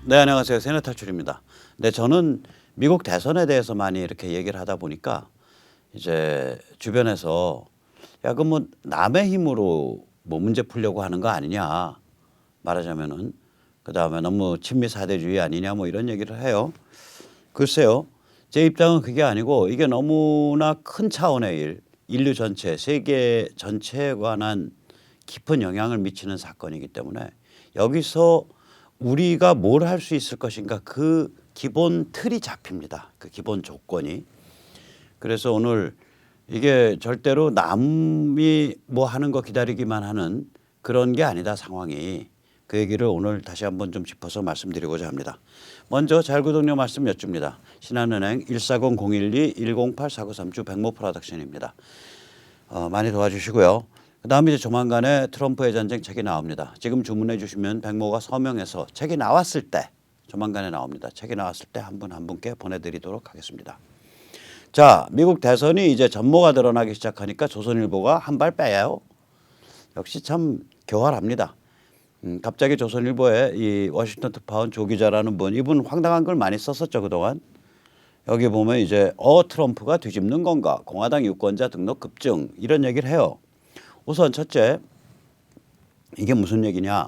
네, 안녕하세요. 세뇌 탈출입니다. 네, 저는 미국 대선에 대해서 많이 이렇게 얘기를 하다 보니까 이제 주변에서 야, 그 뭐 남의 힘으로 뭐 문제 풀려고 하는 거 아니냐 말하자면은 그다음에 너무 친미 사대주의 아니냐 뭐 이런 얘기를 해요. 글쎄요. 제 입장은 그게 아니고 이게 너무나 큰 차원의 일, 인류 전체, 세계 전체에 관한 깊은 영향을 미치는 사건이기 때문에 여기서 우리가 뭘 할 수 있을 것인가 그 기본 틀이 잡힙니다. 그 기본 조건이. 그래서 오늘 이게 절대로 남이 뭐 하는 거 기다리기만 하는 그런 게 아니다 상황이. 그 얘기를 오늘 다시 한번 좀 짚어서 말씀드리고자 합니다. 먼저 잘구독료 말씀 여쭙니다. 신한은행 140-012-108-4939 백모 프로덕션입니다. 많이 도와주시고요. 그다음에 이제 조만간에 트럼프의 전쟁 책이 나옵니다. 지금 주문해 주시면 백모가 서명해서 책이 나왔을 때 조만간에 나옵니다. 책이 나왔을 때 한 분 한 분께 보내드리도록 하겠습니다. 자, 미국 대선이 이제 전모가 드러나기 시작하니까 조선일보가 한 발 빼요. 역시 참 교활합니다. 갑자기 조선일보에 이 워싱턴 특파원 조 기자라는 분, 이분 황당한 걸 많이 썼었죠 그동안. 여기 보면 이제 트럼프가 뒤집는 건가, 공화당 유권자 등록 급증 이런 얘기를 해요. 우선 첫째, 이게 무슨 얘기냐.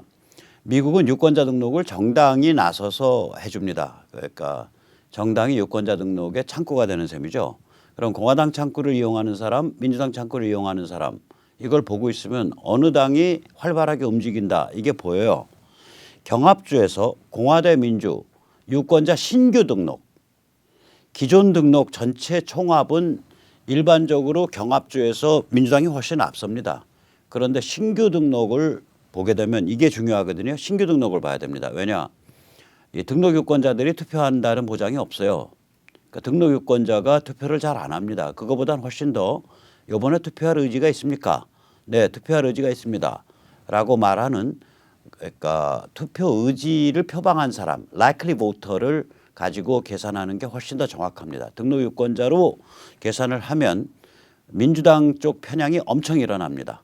미국은 유권자 등록을 정당이 나서서 해줍니다. 그러니까 정당이 유권자 등록의 창구가 되는 셈이죠. 그럼 공화당 창구를 이용하는 사람, 민주당 창구를 이용하는 사람, 이걸 보고 있으면 어느 당이 활발하게 움직인다. 이게 보여요. 경합주에서 공화대 민주, 유권자 신규 등록, 기존 등록 전체 총합은 일반적으로 경합주에서 민주당이 훨씬 앞섭니다. 그런데 신규 등록을 보게 되면 이게 중요하거든요. 신규 등록을 봐야 됩니다. 왜냐? 이 등록 유권자들이 투표한다는 보장이 없어요. 그러니까 등록 유권자가 투표를 잘 안 합니다. 그거보다는 훨씬 더 이번에 투표할 의지가 있습니까? 네, 투표할 의지가 있습니다. 라고 말하는 그러니까 투표 의지를 표방한 사람, likely voter를 가지고 계산하는 게 훨씬 더 정확합니다. 등록 유권자로 계산을 하면 민주당 쪽 편향이 엄청 일어납니다.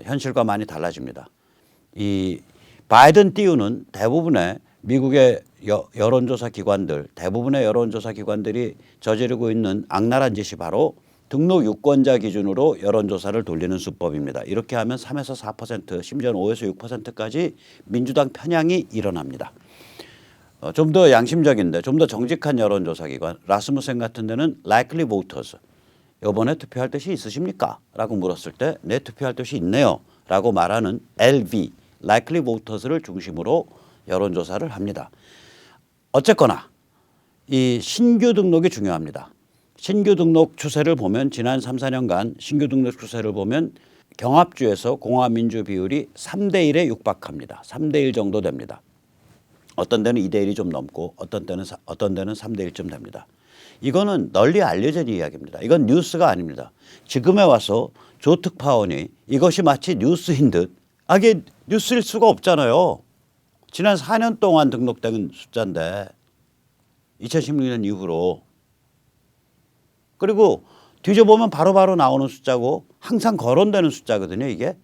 현실과 많이 달라집니다. 이 바이든 띄우는 대부분의 미국의 여론조사 기관들, 대부분의 여론조사 기관들이 저지르고 있는 악랄한 짓이 바로 등록 유권자 기준으로 여론조사를 돌리는 수법입니다. 이렇게 하면 3에서 4%, 심지어는 5에서 6%까지 민주당 편향이 일어납니다. 좀 더 양심적인데 좀 더 정직한 여론조사 기관 라스무센 같은 데는 likely voters 이번에 투표할 뜻이 있으십니까? 라고 물었을 때 네, 투표할 뜻이 있네요 라고 말하는 LV likely voters를 중심으로 여론조사를 합니다. 어쨌거나 이 신규 등록이 중요합니다. 신규 등록 추세를 보면 지난 3, 4년간 신규 등록 추세를 보면 경합주에서 공화민주 비율이 3대 1에 육박합니다. 3대 1 정도 됩니다. 어떤 데는 2대 1이 좀 넘고 어떤 데는 3대 1쯤 됩니다. 이거는 널리 알려진 이야기입니다. 이건 뉴스가 아닙니다. 지금에 와서 조 특파원이 이것이 마치 뉴스인 듯 이게 뉴스일 수가 없잖아요. 지난 4년 동안 등록된 숫자인데 2016년 이후로 그리고 뒤져보면 바로바로 나오는 숫자고 항상 거론되는 숫자거든요. 이게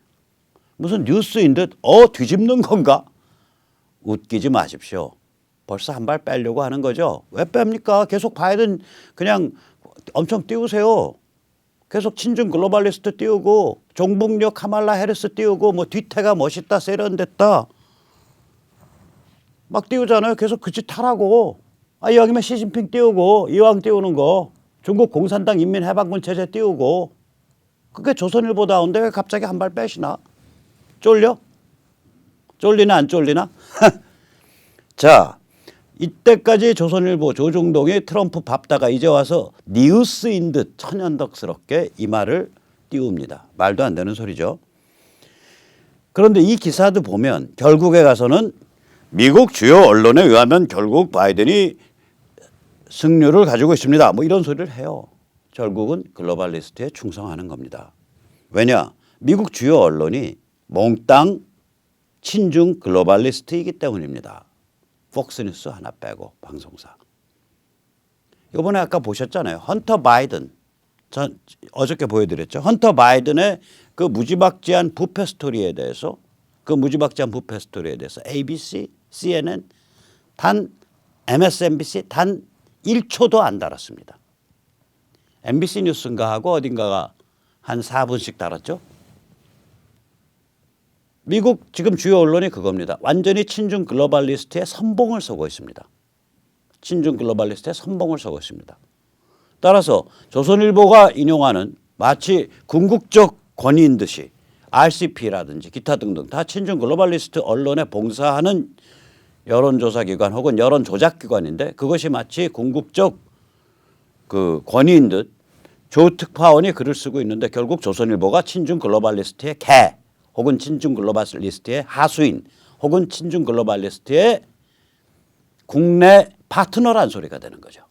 무슨 뉴스인 듯 뒤집는 건가? 웃기지 마십시오. 벌써 한 발 빼려고 하는 거죠. 왜 뺍니까? 계속 바이든 그냥 엄청 띄우세요. 계속 친중 글로벌리스트 띄우고 종북력 카말라 해리스 띄우고 뭐 뒤태가 멋있다 세련됐다 막 띄우잖아요. 계속 그 짓 하라고. 여기면 시진핑 띄우고 이왕 띄우는 거 중국 공산당 인민해방군 체제 띄우고 그게 조선일보다운데 왜 갑자기 한 발 빼시나? 쫄려? 쫄리나 안 쫄리나? 자, 이때까지 조선일보 조중동이 트럼프 밟다가 이제 와서 뉴스인 듯 천연덕스럽게 이 말을 띄웁니다. 말도 안 되는 소리죠. 그런데 이 기사도 보면 결국에 가서는 미국 주요 언론에 의하면 결국 바이든이 승률을 가지고 있습니다. 뭐 이런 소리를 해요. 결국은 글로벌리스트에 충성하는 겁니다. 왜냐? 미국 주요 언론이 몽땅 친중 글로벌리스트이기 때문입니다. 폭스뉴스 하나 빼고 방송사. 이번에 아까 보셨잖아요. 헌터 바이든. 전 어저께 보여드렸죠. 헌터 바이든의 그 무지막지한 부패 스토리에 대해서 ABC, CNN 단 MSNBC 단 1초도 안 달았습니다. MBC 뉴스인가 하고 어딘가가 한 4분씩 달았죠. 미국 지금 주요 언론이 그겁니다. 완전히 친중 글로벌리스트의 선봉을 서고 있습니다. 친중 글로벌리스트의 선봉을 서고 있습니다. 따라서 조선일보가 인용하는 마치 궁극적 권위인 듯이 RCP라든지 기타 등등 다 친중 글로벌리스트 언론에 봉사하는 여론조사기관 혹은 여론조작기관인데 그것이 마치 궁극적 그 권위인 듯 조 특파원이 글을 쓰고 있는데 결국 조선일보가 친중 글로벌리스트의 개 혹은 친중 글로벌리스트의 하수인 혹은 친중 글로벌리스트의 국내 파트너란 소리가 되는 거죠.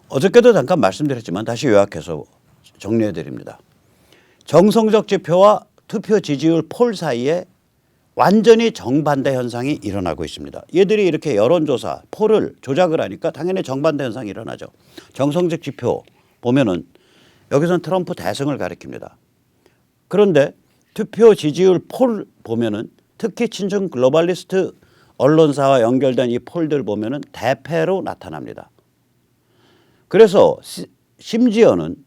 어저께도 잠깐 말씀드렸지만 다시 요약해서 정리해 드립니다. 정성적 지표와 투표 지지율 폴 사이에 완전히 정반대 현상이 일어나고 있습니다. 얘들이 이렇게 여론조사 폴을 조작을 하니까 당연히 정반대 현상이 일어나죠. 정성적 지표 보면은 여기서는 트럼프 대승을 가리킵니다. 그런데 투표 지지율 폴 보면은 특히 친중 글로벌리스트 언론사와 연결된 이 폴들 보면은 대패로 나타납니다. 그래서 심지어는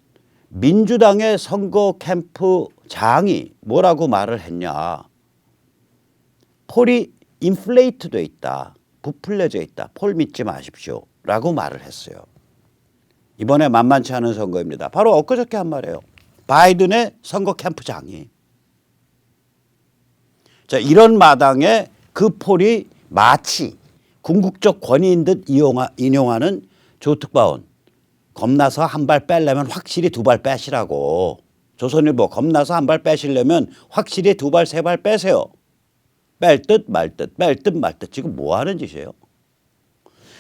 민주당의 선거 캠프장이 뭐라고 말을 했냐. 폴이 인플레이트 돼 있다. 부풀려져 있다. 폴 믿지 마십시오. 라고 말을 했어요. 이번에 만만치 않은 선거입니다. 바로 엊그저께 한 말이에요. 바이든의 선거 캠프장이. 자, 이런 마당에 그 폴이 마치 궁극적 권위인 듯 인용하는 조 특파원. 겁나서 한 발 빼려면 확실히 두 발 빼시라고. 조선일보 겁나서 한 발 빼시려면 확실히 두 발, 세 발 빼세요. 뺄 듯 말 듯, 뺄 듯 말 듯. 지금 뭐 하는 짓이에요?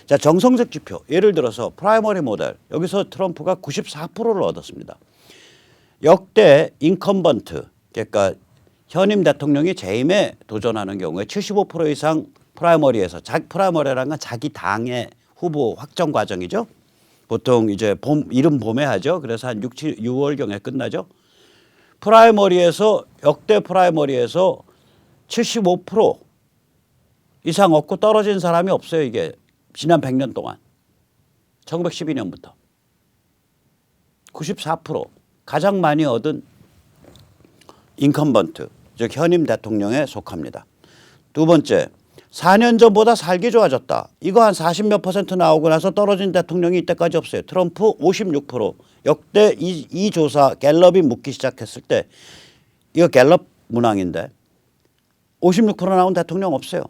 자, 정성적 지표. 예를 들어서 프라이머리 모델. 여기서 트럼프가 94%를 얻었습니다. 역대 인컴번트, 그러니까 현임 대통령이 재임에 도전하는 경우에 75% 이상 프라이머리에서, 프라이머리라는 건 자기 당의 후보 확정 과정이죠. 보통 이제 이른 봄에 하죠. 그래서 한 6월경에 끝나죠. 프라이머리에서 역대 프라이머리에서 75% 이상 얻고 떨어진 사람이 없어요. 이게 지난 100년 동안. 1912년부터. 94% 가장 많이 얻은 인컴번트, 즉 현임 대통령에 속합니다. 두 번째, 4년 전보다 살기 좋아졌다. 이거 한 40몇 % 나오고 나서 떨어진 대통령이 이때까지 없어요. 트럼프 56%. 역대 이 조사 갤럽이 묻기 시작했을 때 이거 갤럽 문항인데 56% 나온 대통령 없어요.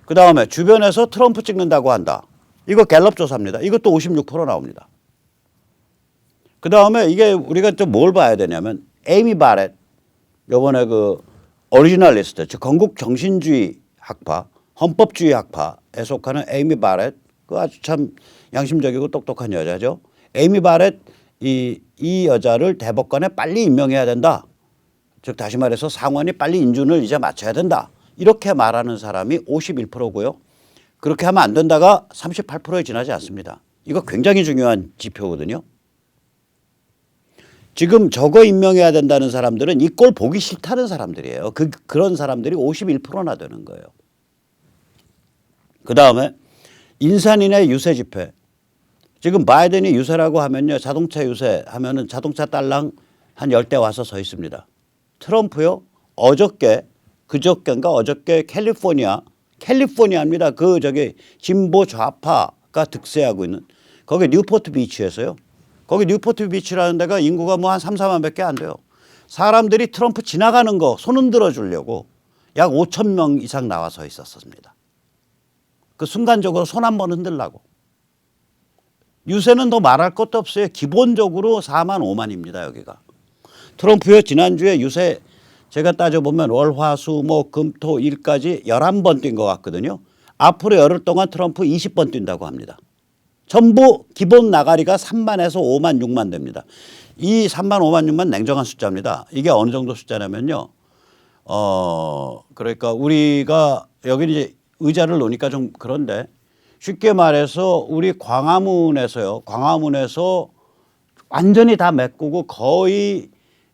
그다음에 주변에서 트럼프 찍는다고 한다. 이거 갤럽 조사입니다. 이것도 56% 나옵니다. 그다음에 이게 우리가 좀 뭘 봐야 되냐면 에이미 바렛 요번에 그 오리지널리스트 즉 건국 정신주의 학파, 헌법주의 학파에 속하는 에이미 바렛 그 아주 참 양심적이고 똑똑한 여자죠. 에이미 바렛 이 여자를 대법관에 빨리 임명해야 된다. 즉 다시 말해서 상원이 빨리 인준을 이제 맞춰야 된다. 이렇게 말하는 사람이 51%고요. 그렇게 하면 안 된다가 38%에 지나지 않습니다. 이거 굉장히 중요한 지표거든요. 지금 저거 임명해야 된다는 사람들은 이 꼴 보기 싫다는 사람들이에요. 그런 사람들이 51%나 되는 거예요. 그다음에 인산인해 유세 집회. 지금 바이든이 유세라고 하면요. 자동차 유세 하면은 자동차 딸랑 한 10대 와서 서 있습니다. 트럼프요. 그저께인가 어저께 캘리포니아입니다. 그 저기 진보 좌파가 득세하고 있는 거기 뉴포트 비치에서요. 거기 뉴포트 비치라는 데가 인구가 뭐 한 3, 4만 밖에 안 돼요. 사람들이 트럼프 지나가는 거 손 흔들어 주려고 약 5천 명 이상 나와서 있었습니다. 그 순간적으로 손 한번 흔들라고. 유세는 더 말할 것도 없어요. 기본적으로 4만 5만입니다. 여기가. 트럼프요. 지난주에 유세 제가 따져보면 월, 화, 수, 목, 금, 토, 일까지 11번 뛴 것 같거든요. 앞으로 열흘 동안 트럼프 20번 뛴다고 합니다. 전부 기본 나가리가 3만에서 5만, 6만 됩니다. 이 3만, 5만, 6만 냉정한 숫자입니다. 이게 어느 정도 숫자냐면요. 그러니까 우리가 여기 이제 의자를 놓으니까 좀 그런데 쉽게 말해서 우리 광화문에서 완전히 다 메꾸고 거의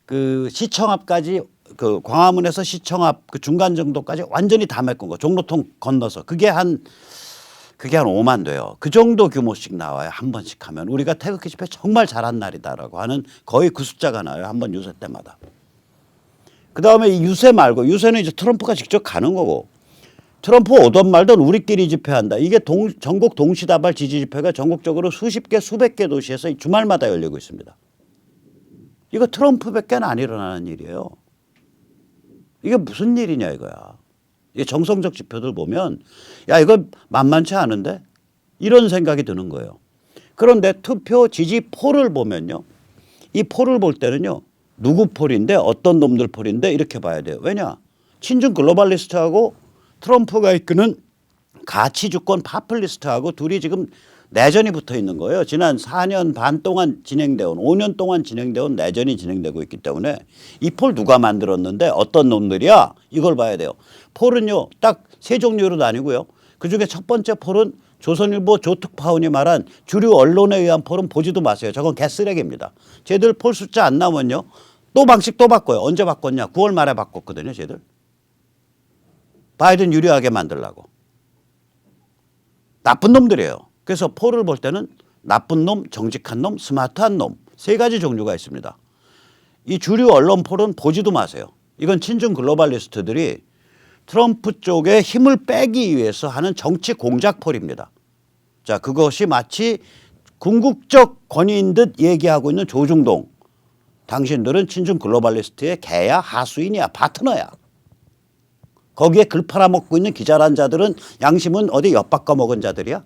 그 시청 앞까지 그 광화문에서 시청 앞 그 중간 정도까지 완전히 다 메꾼 거. 종로통 건너서 그게 한 5만 돼요. 그 정도 규모씩 나와요. 한 번씩 하면 우리가 태극기 집회 정말 잘한 날이다라고 하는 거의 그 숫자가 나와요. 한 번 유세 때마다. 그다음에 이 유세 말고 유세는 이제 트럼프가 직접 가는 거고 트럼프 오던 말던 우리끼리 집회한다. 이게 전국 동시다발 지지 집회가 전국적으로 수십 개 수백 개 도시에서 주말마다 열리고 있습니다. 이거 트럼프밖에 안 일어나는 일이에요. 이게 무슨 일이냐 이거야. 이게 정성적 지표들 보면 야 이거 만만치 않은데 이런 생각이 드는 거예요. 그런데 투표 지지 폴을 보면요. 이 폴을 볼 때는요. 누구 폴인데 어떤 놈들 폴인데 이렇게 봐야 돼요. 왜냐. 친중 글로벌리스트하고 트럼프가 이끄는 가치주권 파퓰리스트하고 둘이 지금 내전이 붙어 있는 거예요. 지난 4년 반 동안 진행되어 온 5년 동안 진행되어 온 내전이 진행되고 있기 때문에 이 폴 누가 만들었는데 어떤 놈들이야 이걸 봐야 돼요. 폴은요 딱 세 종류로 나뉘고요. 그중에 첫 번째 폴은 조선일보 조특파원이 말한 주류 언론에 의한 폴은 보지도 마세요. 저건 개쓰레기입니다. 쟤들 폴 숫자 안 나오면요. 또 방식 또 바꿔요. 언제 바꿨냐. 9월 말에 바꿨거든요. 쟤들. 바이든 유리하게 만들라고. 나쁜 놈들이에요. 그래서 폴을 볼 때는 나쁜 놈, 정직한 놈, 스마트한 놈 세 가지 종류가 있습니다. 이 주류 언론 폴은 보지도 마세요. 이건 친중 글로벌리스트들이 트럼프 쪽에 힘을 빼기 위해서 하는 정치 공작 폴입니다. 자, 그것이 마치 궁극적 권위인 듯 얘기하고 있는 조중동. 당신들은 친중 글로벌리스트의 개야, 하수인이야, 파트너야. 거기에 글 팔아먹고 있는 기자란 자들은 양심은 어디 엿바꿔 먹은 자들이야?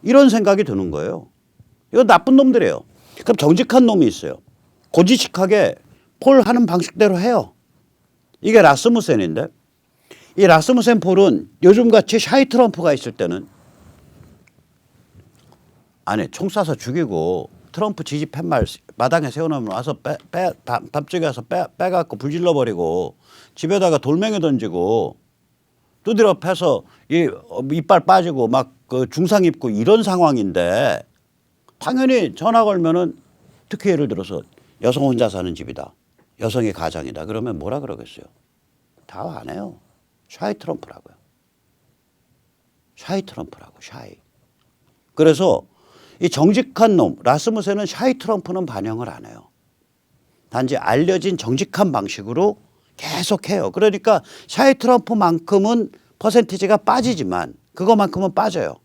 이런 생각이 드는 거예요. 이거 나쁜 놈들이에요. 그럼 정직한 놈이 있어요. 고지식하게 폴 하는 방식대로 해요. 이게 라스무센인데 이 라스무센 폴은 요즘같이 샤이 트럼프가 있을 때는 아니 총 쏴서 죽이고 트럼프 지지 팻말 마당에 세워놓으면 와서 밤쪽에 와서 빼갖고 불질러버리고 집에다가 돌멩이 던지고 두드려 패서 이빨 빠지고 막 그 중상 입고 이런 상황인데 당연히 전화 걸면은 특히 예를 들어서 여성 혼자 사는 집이다. 여성의 가장이다. 그러면 뭐라 그러겠어요? 다 안 해요. 샤이 트럼프라고요. 샤이 트럼프라고 샤이. 그래서 이 정직한 놈 라스무센은 샤이 트럼프는 반영을 안 해요. 단지 알려진 정직한 방식으로 계속해요. 그러니까 샤이 트럼프만큼은 퍼센티지가 빠지지만 그거만큼은 빠져요.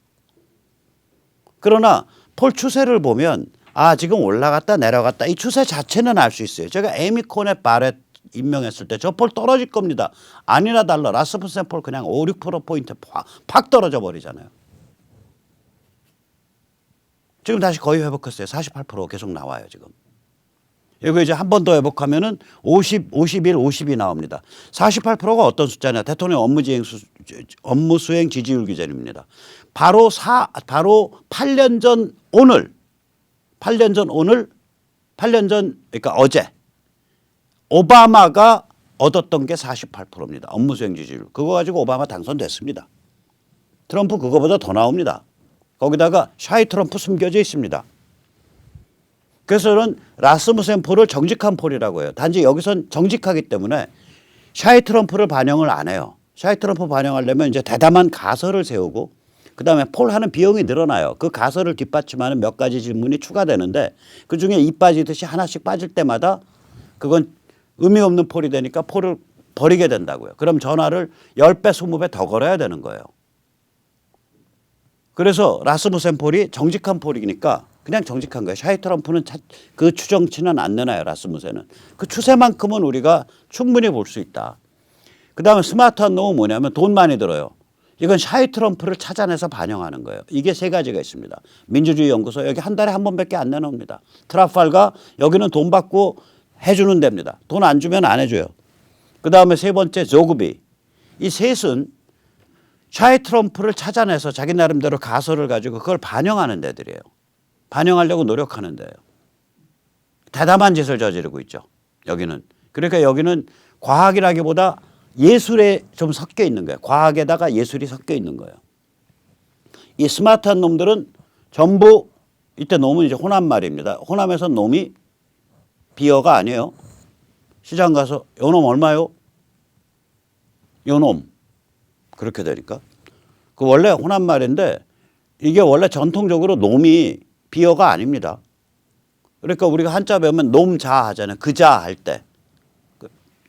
그러나 폴 추세를 보면 아 지금 올라갔다 내려갔다 이 추세 자체는 알 수 있어요. 제가 에미 코넷 바렛 임명했을 때 저 폴 떨어질 겁니다. 아니나 달라 라스무센 폴 그냥 5, 6%포인트 팍 떨어져 버리잖아요. 지금 다시 거의 회복했어요. 48% 계속 나와요 지금. 이거 이제 한 번 더 회복하면은 50, 51, 50이 나옵니다. 48%가 어떤 숫자냐? 대통령 업무 수행 지지율 기준입니다. 바로 8년 전 오늘, 8년 전 그러니까 어제 오바마가 얻었던 게 48%입니다. 업무 수행 지지율. 그거 가지고 오바마 당선됐습니다. 트럼프 그거보다 더 나옵니다. 거기다가 샤이 트럼프 숨겨져 있습니다. 그래서 저는 라스무센 폴을 정직한 폴이라고 해요. 단지 여기선 정직하기 때문에 샤이 트럼프를 반영을 안 해요. 샤이 트럼프 반영하려면 이제 대담한 가설을 세우고 그다음에 폴 하는 비용이 늘어나요. 그 가설을 뒷받침하는 몇 가지 질문이 추가되는데 그중에 이 빠지듯이 하나씩 빠질 때마다 그건 의미 없는 폴이 되니까 폴을 버리게 된다고요. 그럼 전화를 10배, 20배 더 걸어야 되는 거예요. 그래서 라스무센 폴이 정직한 폴이니까 그냥 정직한 거예요. 샤이 트럼프는 그 추정치는 안 내놔요. 라스무센은. 그 추세만큼은 우리가 충분히 볼 수 있다. 그다음에 스마트한 놈은 뭐냐면 돈 많이 들어요. 이건 샤이 트럼프를 찾아내서 반영하는 거예요. 이게 세 가지가 있습니다. 민주주의 연구소 여기 한 달에 한 번밖에 안 내놓습니다. 트라팔가 여기는 돈 받고 해주는 데입니다. 돈 안 주면 안 해줘요. 그다음에 세 번째 조그비. 이 셋은 샤이 트럼프를 찾아내서 자기 나름대로 가설을 가지고 그걸 반영하는 데들이에요. 반영하려고 노력하는 데예요. 대담한 짓을 저지르고 있죠. 여기는. 그러니까 여기는 과학이라기보다 예술에 좀 섞여 있는 거예요. 과학에다가 예술이 섞여 있는 거예요. 이 스마트한 놈들은 전부 이때 놈은 이제 호남 말입니다. 호남에서 놈이 비어가 아니에요. 시장 가서 요놈 얼마요? 요놈. 그렇게 되니까. 그 원래 호남 말인데 이게 원래 전통적으로 놈이 비어가 아닙니다. 그러니까 우리가 한자 배우면 놈자 하잖아요. 그자 할 때.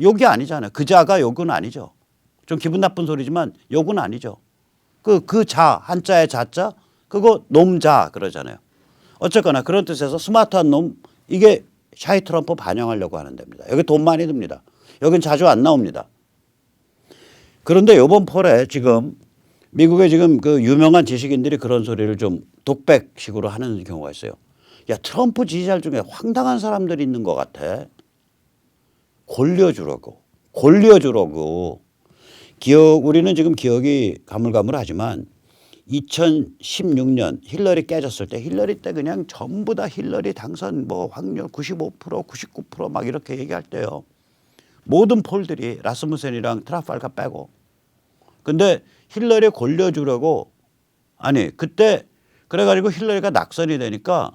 욕이 아니잖아요. 그자가 욕은 아니죠. 좀 기분 나쁜 소리지만 욕은 아니죠. 자, 한자의 자자, 그거 놈자 그러잖아요. 어쨌거나 그런 뜻에서 스마트한 놈, 이게 샤이 트럼프 반영하려고 하는 데입니다. 여기 돈 많이 듭니다. 여긴 자주 안 나옵니다. 그런데 이번 폴에 지금 미국의 지금 그 유명한 지식인들이 그런 소리를 좀 독백식으로 하는 경우가 있어요. 야, 트럼프 지지자 중에 황당한 사람들이 있는 것 같아. 골려주라고. 우리는 지금 기억이 가물가물하지만 2016년 힐러리 깨졌을 때 힐러리 때 그냥 전부 다 힐러리 당선 뭐 확률 95%, 99% 이렇게 얘기할 때요. 모든 폴들이 라스무센이랑 트라팔가 빼고. 근데 힐러리 골려주려고 아니 그때 그래가지고 힐러리가 낙선이 되니까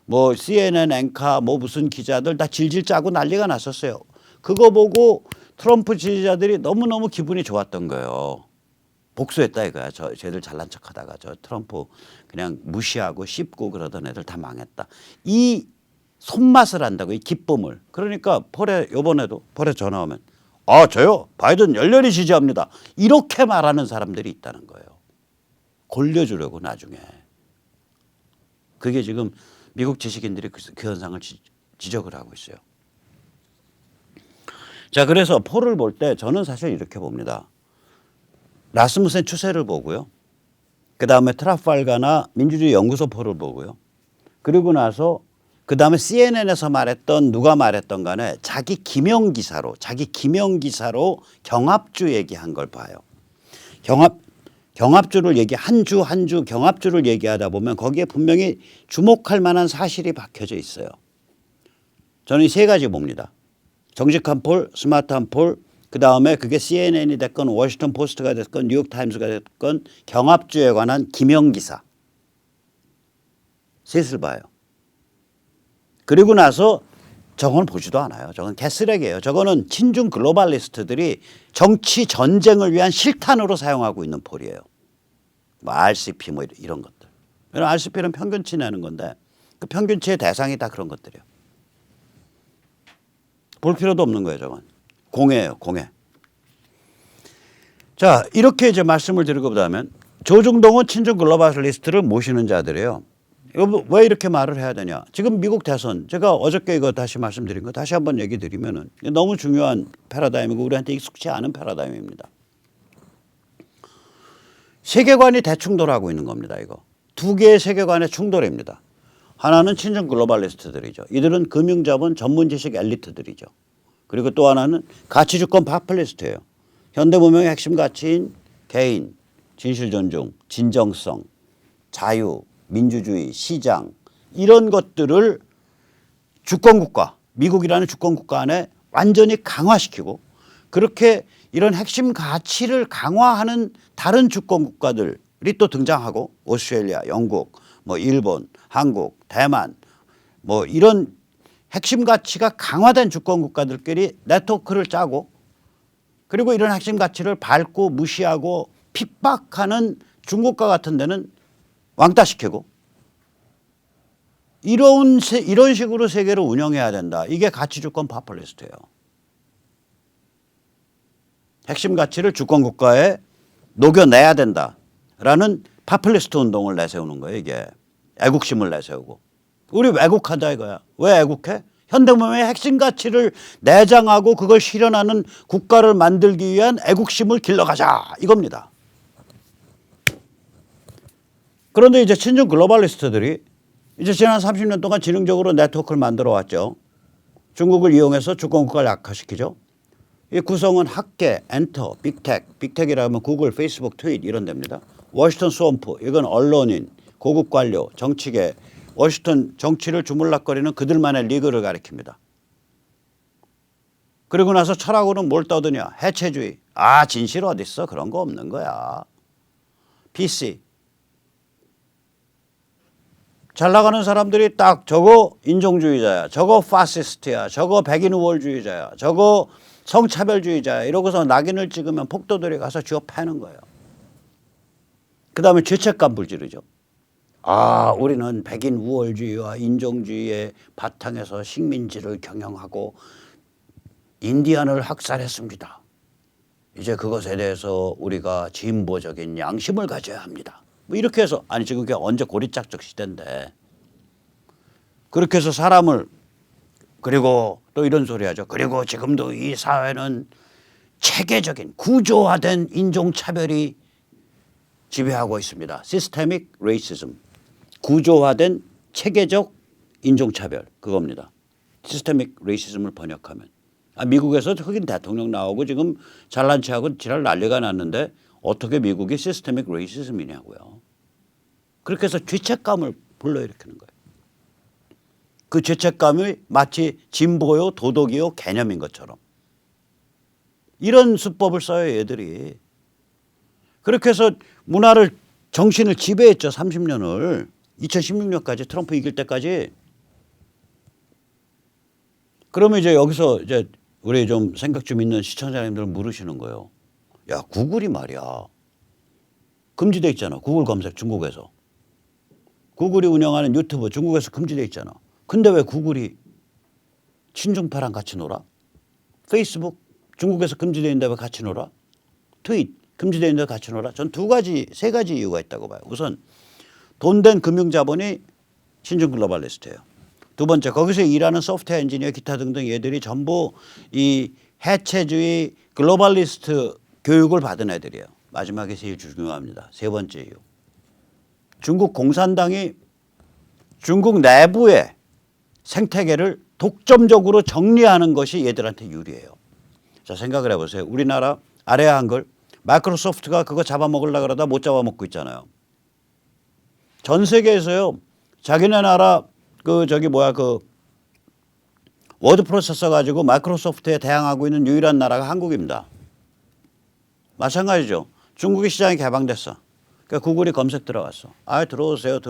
뭐 CNN 앵커 뭐 무슨 기자들 다 질질 짜고 난리가 났었어요. 그거 보고 트럼프 지지자들이 너무너무 기분이 좋았던 거예요. 복수했다 이거야. 쟤들 잘난 척하다가 저 트럼프 그냥 무시하고 씹고 그러던 애들 다 망했다. 이 손맛을 안다고 이 기쁨을. 그러니까 요번에도 폴에 전화 오면 저요 바이든 열렬히 지지합니다. 이렇게 말하는 사람들이 있다는 거예요. 골려주려고 나중에. 그게 지금 미국 지식인들이 그 현상을 지적을 하고 있어요. 자, 그래서 폴을 볼 때 저는 사실 이렇게 봅니다. 라스무센 추세를 보고요. 그다음에 트라팔가나 민주주의 연구소 폴을 보고요. 그리고 나서 그다음에 CNN에서 말했던 누가 말했던 간에 자기 기명 기사로 경합주 얘기한 걸 봐요. 경합주를 한 주 경합주를 얘기하다 보면 거기에 분명히 주목할 만한 사실이 박혀져 있어요. 저는 이 세 가지 봅니다. 정직한 폴, 스마트한 폴, 그다음에 그게 CNN이 됐건 워싱턴 포스트가 됐건 뉴욕타임스가 됐건 경합주에 관한 기명 기사. 셋을 봐요. 그리고 나서 저건 보지도 않아요. 저건 개쓰레기예요. 저거는 친중 글로벌리스트들이 정치 전쟁을 위한 실탄으로 사용하고 있는 폴이에요. 뭐 RCP 뭐 이런 것들. RCP는 평균치 내는 건데 그 평균치의 대상이 다 그런 것들이에요. 볼 필요도 없는 거예요. 저건. 공예예요. 공예. 자, 이렇게 이제 말씀을 드리고 보자면 조중동은 친중 글로벌리스트를 모시는 자들이에요. 왜 이렇게 말을 해야 되냐. 지금 미국 대선 제가 어저께 이거 다시 말씀드린 거 다시 한번 얘기 드리면은 너무 중요한 패러다임이고 우리한테 익숙치 않은 패러다임입니다. 세계관이 대충돌하고 있는 겁니다. 이거. 두 개의 세계관의 충돌입니다. 하나는 친중 글로벌리스트들이죠. 이들은 금융자본 전문 지식 엘리트들이죠. 그리고 또 하나는 가치주권 파퓰리스트예요. 현대문명의 핵심 가치인 개인, 진실존중, 진정성, 자유, 민주주의, 시장 이런 것들을 주권국가, 미국이라는 주권국가 안에 완전히 강화시키고 그렇게 이런 핵심 가치를 강화하는 다른 주권국가들이 또 등장하고 오스트레일리아, 영국, 뭐 일본, 한국, 대만 뭐 이런 핵심 가치가 강화된 주권국가들끼리 네트워크를 짜고 그리고 이런 핵심 가치를 밟고 무시하고 핍박하는 중국과 같은 데는 왕따시키고 이런 식으로 세계를 운영해야 된다. 이게 가치주권 파퓰리스트예요. 핵심 가치를 주권국가에 녹여내야 된다라는 파퓰리스트 운동을 내세우는 거예요. 이게 애국심을 내세우고. 우리 애국한다 이거야. 왜 애국해? 현대문명의 핵심 가치를 내장하고 그걸 실현하는 국가를 만들기 위한 애국심을 길러가자 이겁니다. 그런데 이제 친중 글로벌리스트들이 이제 지난 30년 동안 지능적으로 네트워크를 만들어 왔죠. 중국을 이용해서 주권국가를 약화시키죠. 이 구성은 학계, 엔터, 빅텍이라 하면 구글, 페이스북, 트윗 이런 데입니다. 워싱턴 스왑프 이건 언론인, 고급 관료, 정치계, 워싱턴 정치를 주물락거리는 그들만의 리그를 가리킵니다. 그리고 나서 철학으로는 뭘 떠드냐. 해체주의. 진실 어디 있어. 그런 거 없는 거야. PC. 잘 나가는 사람들이 딱 저거 인종주의자야, 저거 파시스트야, 저거 백인 우월주의자야, 저거 성차별주의자야 이러고서 낙인을 찍으면 폭도들이 가서 쥐어 패는 거예요. 그 다음에 죄책감 불지르죠. 아, 우리는 백인 우월주의와 인종주의의 바탕에서 식민지를 경영하고 인디안을 학살했습니다. 이제 그것에 대해서 우리가 진보적인 양심을 가져야 합니다. 뭐 이렇게 해서 아니 지금 그게 언제 고리짝적 시대인데 그렇게 해서 사람을 그리고 또 이런 소리 하죠. 그리고 지금도 이 사회는 체계적인 구조화된 인종차별이 지배하고 있습니다. 시스테믹 레이시즘. 구조화된 체계적 인종차별 그겁니다. 시스테믹 레이시즘을 번역하면. 미국에서 흑인 대통령 나오고 지금 잘난 체하고 지랄 난리가 났는데 어떻게 미국이 시스테믹 레이시즘이냐고요. 그렇게 해서 죄책감을 불러일으키는 거예요. 그 죄책감이 마치 진보요 도덕이요 개념인 것처럼. 이런 수법을 써요 얘들이. 그렇게 해서 문화를 정신을 지배했죠. 30년을. 2016년까지 트럼프 이길 때까지. 그러면 이제 여기서 이제 우리 좀 생각 좀 있는 시청자님들 물으시는 거예요. 야, 구글이 말이야. 금지돼 있잖아. 구글 검색 중국에서. 구글이 운영하는 유튜브 중국에서 금지돼 있잖아. 근데 왜 구글이 친중파랑 같이 놀아? 페이스북 중국에서 금지돼 있는데 왜 같이 놀아? 트윗 금지돼 있는데 같이 놀아? 전 세 가지 이유가 있다고 봐요. 우선 돈 된 금융자본이 친중 글로벌리스트예요. 두 번째 거기서 일하는 소프트웨어 엔지니어 기타 등등 얘들이 전부 이 해체주의 글로벌리스트 교육을 받은 애들이에요. 마지막에 제일 중요합니다. 세 번째 이유. 중국 공산당이 중국 내부의 생태계를 독점적으로 정리하는 것이 얘들한테 유리해요. 자, 생각을 해보세요. 우리나라 아래 한글 마이크로소프트가 그거 잡아먹으려고 그러다 못 잡아먹고 있잖아요. 전 세계에서요. 자기네 나라 그 워드 프로세서 가지고 마이크로소프트에 대항하고 있는 유일한 나라가 한국입니다. 마찬가지죠. 중국의 시장이 개방됐어. 그러니까 구글이 검색 들어갔어. 아, 들어오세요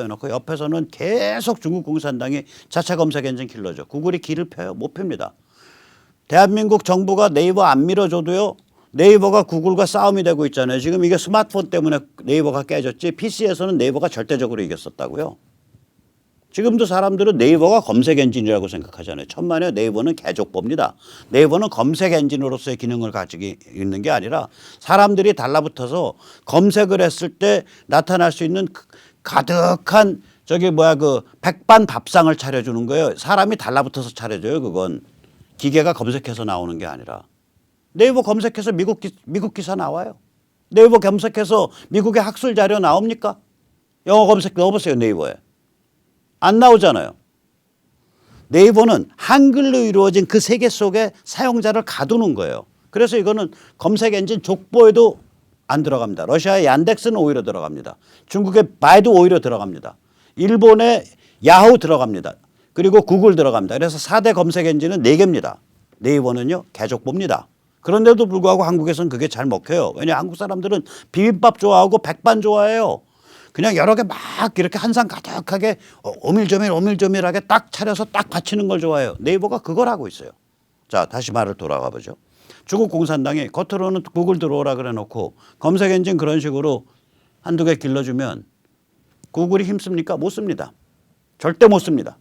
해놓고 옆에서는 계속 중국 공산당이 자체 검색 엔진 킬러죠. 구글이 길을 펴요. 못 핍니다. 대한민국 정부가 네이버 안 밀어줘도요. 네이버가 구글과 싸움이 되고 있잖아요. 지금 이게 스마트폰 때문에 네이버가 깨졌지 PC에서는 네이버가 절대적으로 이겼었다고요. 지금도 사람들은 네이버가 검색 엔진이라고 생각하잖아요. 천만에 네이버는 개족보입니다. 네이버는 검색 엔진으로서의 기능을 가지고 있는 게 아니라 사람들이 달라붙어서 검색을 했을 때 나타날 수 있는 가득한 백반 밥상을 차려주는 거예요. 사람이 달라붙어서 차려줘요. 그건 기계가 검색해서 나오는 게 아니라. 네이버 검색해서 미국 기사 나와요. 네이버 검색해서 미국의 학술 자료 나옵니까? 영어 검색 넣어보세요. 네이버에. 안 나오잖아요. 네이버는 한글로 이루어진 그 세계 속에 사용자를 가두는 거예요. 그래서 이거는 검색 엔진 족보에도 안 들어갑니다. 러시아의 얀덱스는 오히려 들어갑니다. 중국의 바이두 오히려 들어갑니다. 일본의 야후 들어갑니다. 그리고 구글 들어갑니다. 그래서 4대 검색 엔진은 4개입니다. 네이버는요 개족보입니다. 그런데도 불구하고 한국에서는 그게 잘 먹혀요. 왜냐 한국 사람들은 비빔밥 좋아하고 백반 좋아해요. 그냥 여러 개 막 이렇게 한 상 가득하게 오밀조밀하게 딱 차려서 딱 받치는 걸 좋아해요. 네이버가 그걸 하고 있어요. 자, 다시 말을 돌아가 보죠. 중국 공산당이 겉으로는 구글 들어오라 그래 놓고 검색 엔진 그런 식으로 한두 개 길러주면 구글이 힘씁니까? 못 씁니다. 절대 못 씁니다.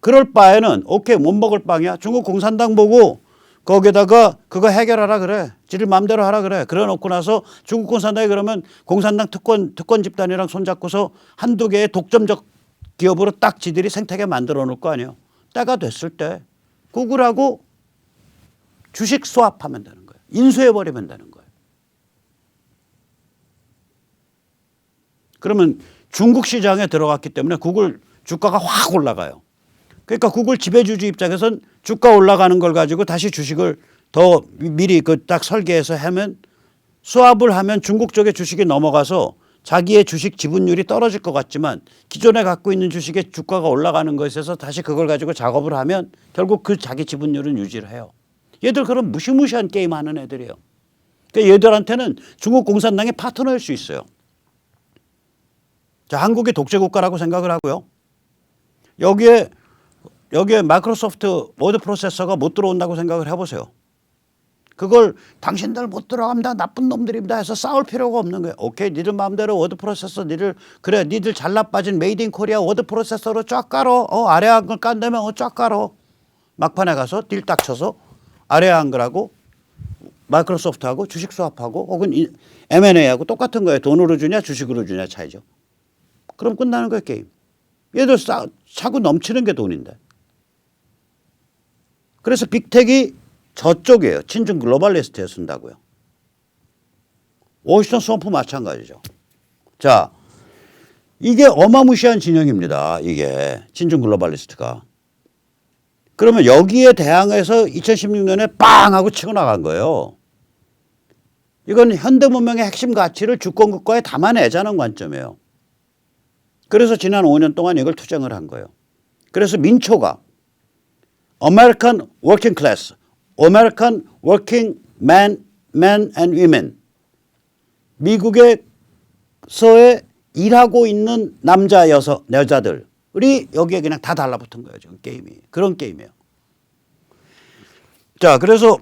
그럴 바에는 오케이 못 먹을 빵이야. 중국 공산당 보고 거기에다가 그거 해결하라 그래. 지들 마음대로 하라 그래. 그래 놓고 나서 중국 공산당이 그러면 공산당 특권 집단이랑 손잡고서 한두 개의 독점적 기업으로 딱 지들이 생태계 만들어 놓을 거 아니에요. 때가 됐을 때 구글하고 주식 스왑하면 되는 거예요. 인수해버리면 되는 거예요. 그러면 중국 시장에 들어갔기 때문에 구글 주가가 확 올라가요. 그러니까 구글 지배주주 입장에선 주가 올라가는 걸 가지고 다시 주식을 더 미리 딱 설계해서 하면 수합을 하면 중국 쪽의 주식이 넘어가서 자기의 주식 지분율이 떨어질 것 같지만 기존에 갖고 있는 주식의 주가가 올라가는 것에 있어서 다시 그걸 가지고 작업을 하면 결국 그 자기 지분율은 유지를 해요. 얘들 그런 무시무시한 게임 하는 애들이에요. 그러니까 얘들한테는 중국 공산당의 파트너일 수 있어요. 자, 한국이 독재 국가라고 생각을 하고요. 여기에 마이크로소프트 워드 프로세서가 못 들어온다고 생각을 해보세요. 그걸 당신들 못 들어갑니다. 나쁜 놈들입니다 해서 싸울 필요가 없는 거예요. 오케이, 니들 마음대로 워드 프로세서 니들 잘나 빠진 메이드 인 코리아 워드 프로세서로 쫙 깔어. 아래 한글 깐다면 쫙 깔어. 막판에 가서 딜 딱 쳐서 아래 한글하고 마이크로소프트하고 주식 수합하고 혹은 M&A하고 똑같은 거예요. 돈으로 주냐 주식으로 주냐 차이죠. 그럼 끝나는 거예요, 게임. 얘들 차고 넘치는 게 돈인데. 그래서 빅텍이 저쪽이에요. 친중 글로벌리스트에 쓴다고요. 워싱턴 스왑프 마찬가지죠. 자, 이게 어마무시한 진영입니다. 이게 친중 글로벌리스트가. 그러면 여기에 대항해서 2016년에 빵 하고 치고 나간 거예요. 이건 현대 문명의 핵심 가치를 주권국가에 담아내자는 관점이에요. 그래서 지난 5년 동안 이걸 투쟁을 한 거예요. 그래서 민초가 American Working Class, American Working Men and Women, 미국에서의 일하고 있는 남자 여자들이 여기에 그냥 다 달라붙은 거예요. 지금 게임이. 그런 게임이에요. 자, 그래서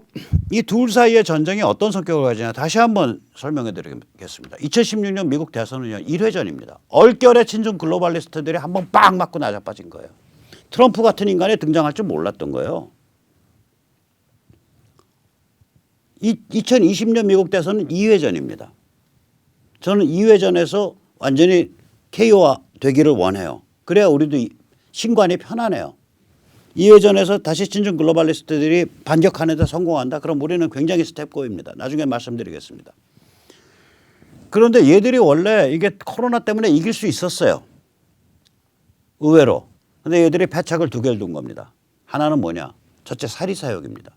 이 둘 사이의 전쟁이 어떤 성격을 가지냐 다시 한번 설명해 드리겠습니다. 2016년 미국 대선은요 1회전입니다. 얼결에 친중 글로벌리스트들이 한번 빵 맞고 나자빠진 거예요. 트럼프 같은 인간이 등장할 줄 몰랐던 거예요. 2020년 미국 대선은 2회전입니다. 저는 2회전에서 완전히 KO화 되기를 원해요. 그래야 우리도 신관이 편안해요. 2회전에서 다시 친중 글로벌리스트들이 반격하는 데 성공한다. 그럼 우리는 굉장히 스텝고입니다. 나중에 말씀드리겠습니다. 그런데 얘들이 원래 이게 코로나 때문에 이길 수 있었어요. 의외로. 근데 얘들이 패착을 두 개를 둔 겁니다. 하나는 뭐냐? 첫째 사리사욕입니다.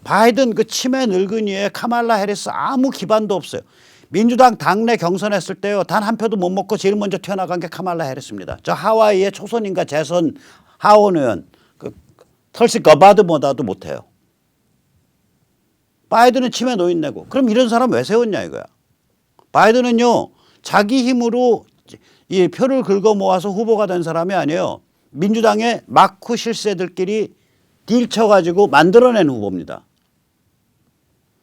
바이든 그 치매 늙은이에 카말라 해리스 아무 기반도 없어요. 민주당 당내 경선했을 때요. 단 한 표도 못 먹고 제일 먼저 튀어나간 게 카말라 해리스입니다. 저 하와이의 초선인가 재선 하원 의원 그 털시 거바드보다도 못해요. 바이든은 치매 노인네고. 그럼 이런 사람 왜 세웠냐 이거야. 바이든은요. 자기 힘으로 이 표를 긁어 모아서 후보가 된 사람이 아니에요. 민주당의 마쿠 실세들끼리 딜 쳐가지고 만들어낸 후보입니다.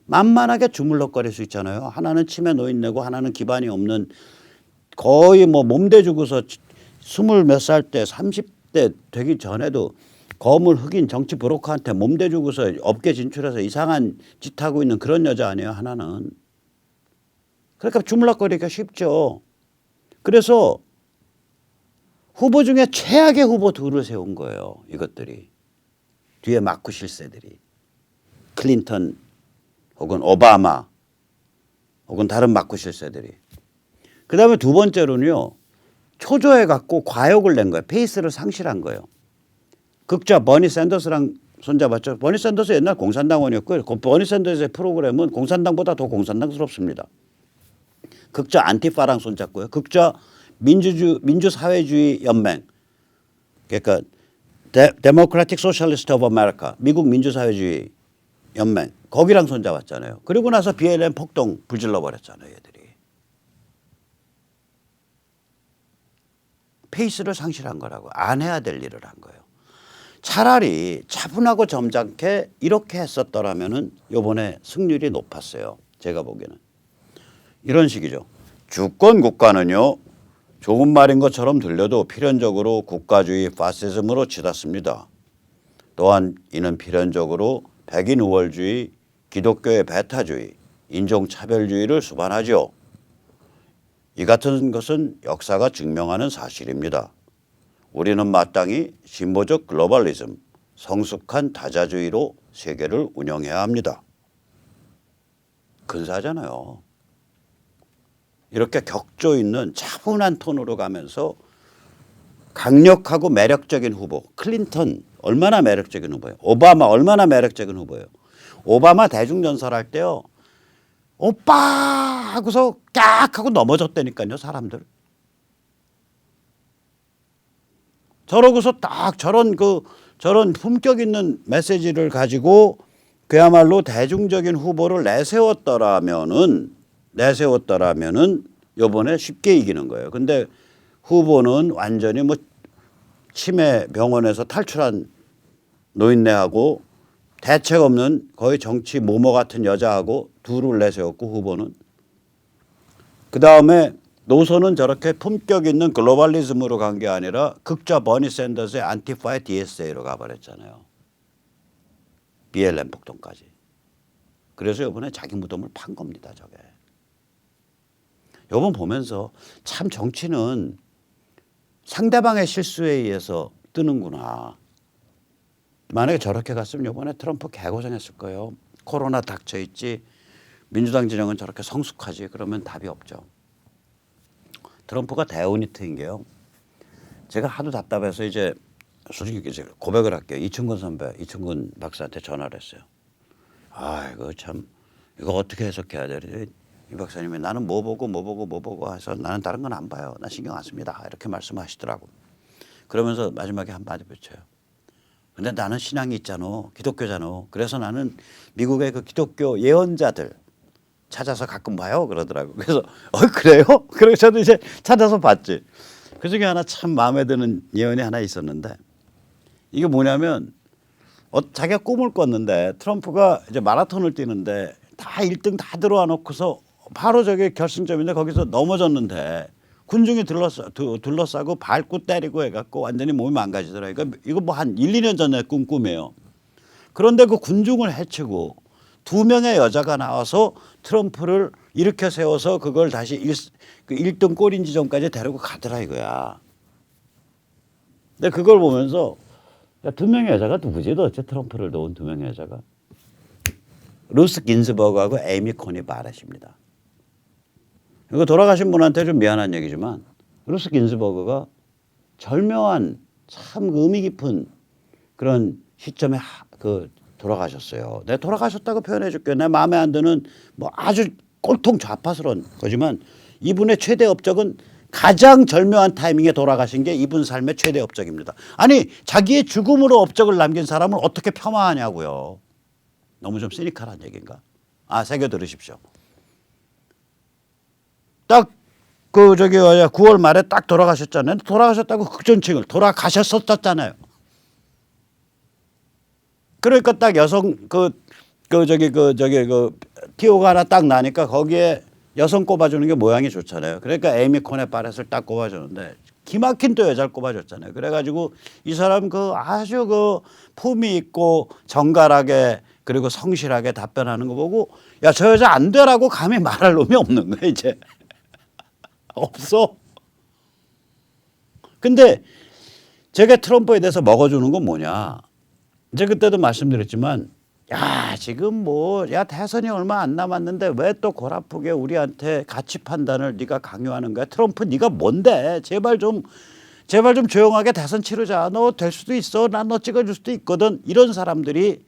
만만하게 주물럭거릴 수 있잖아요. 하나는 치매 노인네고 하나는 기반이 없는 거의 뭐 몸대 주고서 20몇 살 때 30대 되기 전에도 거물 흑인 정치 브로커한테 몸대 주고서 업계 진출해서 이상한 짓 하고 있는 그런 여자 아니에요. 하나는. 그러니까 주물럭거리기가 쉽죠. 그래서 후보 중에 최악의 후보 둘을 세운 거예요. 이것들이. 뒤에 마쿠 실세들이. 클린턴 혹은 오바마 혹은 다른 마쿠 실세들이. 그다음에 두 번째로는요. 초조해 갖고 과욕을 낸 거예요. 페이스를 상실한 거예요. 극자 버니 샌더스랑 손잡았죠. 버니 샌더스 옛날 공산당원이었고요. 버니 샌더스의 프로그램은 공산당보다 더 공산당스럽습니다. 극자 안티파랑 손잡고요. 극자 민주사회주의 연맹. 그러니까 데모크라틱 소셜리스트 오브 아메리카. 미국 민주사회주의 연맹. 거기랑 손잡았잖아요. 그리고 나서 BLM 폭동 불질러 버렸잖아요. 얘들이. 페이스를 상실한 거라고. 안 해야 될 일을 한 거예요. 차라리 차분하고 점잖게 이렇게 했었더라면은 이번에 승률이 높았어요. 제가 보기에는. 이런 식이죠. 주권 국가는요. 좋은 말인 것처럼 들려도 필연적으로 국가주의 파시즘으로 치닫습니다. 또한 이는 필연적으로 백인 우월주의, 기독교의 배타주의, 인종차별주의를 수반하죠. 이 같은 것은 역사가 증명하는 사실입니다. 우리는 마땅히 진보적 글로벌리즘, 성숙한 다자주의로 세계를 운영해야 합니다. 근사하잖아요. 이렇게 격조 있는 차분한 톤으로 가면서 강력하고 매력적인 후보. 클린턴 얼마나 매력적인 후보예요. 오바마 얼마나 매력적인 후보예요. 오바마 대중전설할 때요. 오빠 하고서 깍 하고 넘어졌다니까요. 사람들. 저러고서 딱 저런 품격 있는 메시지를 가지고 그야말로 대중적인 후보를 내세웠더라면은 요번에 쉽게 이기는 거예요. 근데 후보는 완전히 뭐 치매 병원에서 탈출한 노인네하고 대책 없는 거의 정치 모모 같은 여자하고 둘을 내세웠고 후보는. 그다음에 노선은 저렇게 품격 있는 글로벌리즘으로 간 게 아니라 극좌 버니 샌더스의 안티파의 DSA로 가버렸잖아요. BLM 폭동까지. 그래서 이번에 자기 무덤을 판 겁니다. 저게. 이번 보면서 참 정치는 상대방의 실수에 의해서 뜨는구나. 만약에 저렇게 갔으면 이번에 트럼프 개고생했을 거예요. 코로나 닥쳐있지. 민주당 진영은 저렇게 성숙하지. 그러면 답이 없죠. 트럼프가 대우니트인 게요. 제가 하도 답답해서 이제 솔직히 이제 고백을 할게요. 이충근 선배, 이충근 박사한테 전화를 했어요. 아, 이거 참 이거 어떻게 해석해야 되지? 이 박사님이 나는 뭐 보고 해서 나는 다른 건 안 봐요. 나 신경 안 씁니다. 이렇게 말씀하시더라고. 그러면서 마지막에 한마디 붙여요. 근데 나는 신앙이 있잖아. 기독교잖아. 그래서 나는 미국의 그 기독교 예언자들 찾아서 가끔 봐요. 그러더라고. 그래서 그래요? 그래서 저도 이제 찾아서 봤지. 그중에 하나 참 마음에 드는 예언이 하나 있었는데 이게 뭐냐면 자기가 꿈을 꿨는데 트럼프가 이제 마라톤을 뛰는데 다 1등 다 들어와 놓고서 바로 저게 결승점인데 거기서 넘어졌는데 군중이 둘러싸고 밟고 때리고 해갖고 완전히 몸이 망가지더라고요. 그러니까 이거 뭐 한 1, 2년 전에 꾼 꿈이에요. 그런데 그 군중을 해치고 2명의 여자가 나와서 트럼프를 일으켜 세워서 그걸 다시 1등 골인 지점까지 데리고 가더라 이거야. 근데 그걸 보면서 야, 2명의 여자가 누구지 도대체 트럼프를 놓은 2명의 여자가? 루스 긴즈버그하고 에이미 코니 바렛입니다. 이거 돌아가신 분한테 좀 미안한 얘기지만 루스 긴즈버그가 절묘한 참 의미 깊은 그런 시점에 돌아가셨어요. 내가 돌아가셨다고 표현해 줄게요. 내 마음에 안 드는 뭐 아주 꼴통 좌파스러운 거지만 이분의 최대 업적은 가장 절묘한 타이밍에 돌아가신 게 이분 삶의 최대 업적입니다. 아니 자기의 죽음으로 업적을 남긴 사람을 어떻게 폄하하냐고요. 너무 좀 시니컬한 얘기인가? 새겨 들으십시오. 딱 9월 말에 딱 돌아가셨잖아요. 돌아가셨다고 극존칭을 돌아가셨었잖아요. 그러니까 딱 여성 티오가 하나 딱 나니까 거기에 여성 꼽아주는 게 모양이 좋잖아요. 그러니까 에이미 코네 바렛을 딱 꼽아주는데 기막힌 또 여자를 꼽아줬잖아요. 그래가지고 이 사람 아주 품이 있고 정갈하게 그리고 성실하게 답변하는 거 보고 야, 저 여자 안 되라고 감히 말할 놈이 없는 거야 이제. 없어. 근데 제가 트럼프에 대해서 먹어주는 건 뭐냐. 이제 그때도 말씀드렸지만 야 지금 대선이 얼마 안 남았는데 왜 또 골아프게 우리한테 가치 판단을 네가 강요하는 거야. 트럼프 네가 뭔데. 제발 좀 조용하게 대선 치르자. 너 될 수도 있어. 난 너 찍어줄 수도 있거든. 이런 사람들이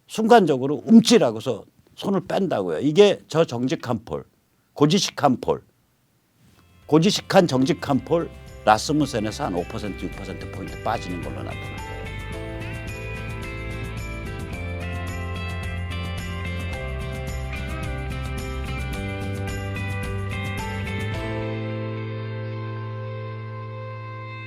순간적으로 움찔하고서 손을 뺀다고요. 이게 저 정직한 폴, 고지식한 정직한 폴 라스무센에서 한 5% 6%포인트 빠지는 걸로 나타납니다.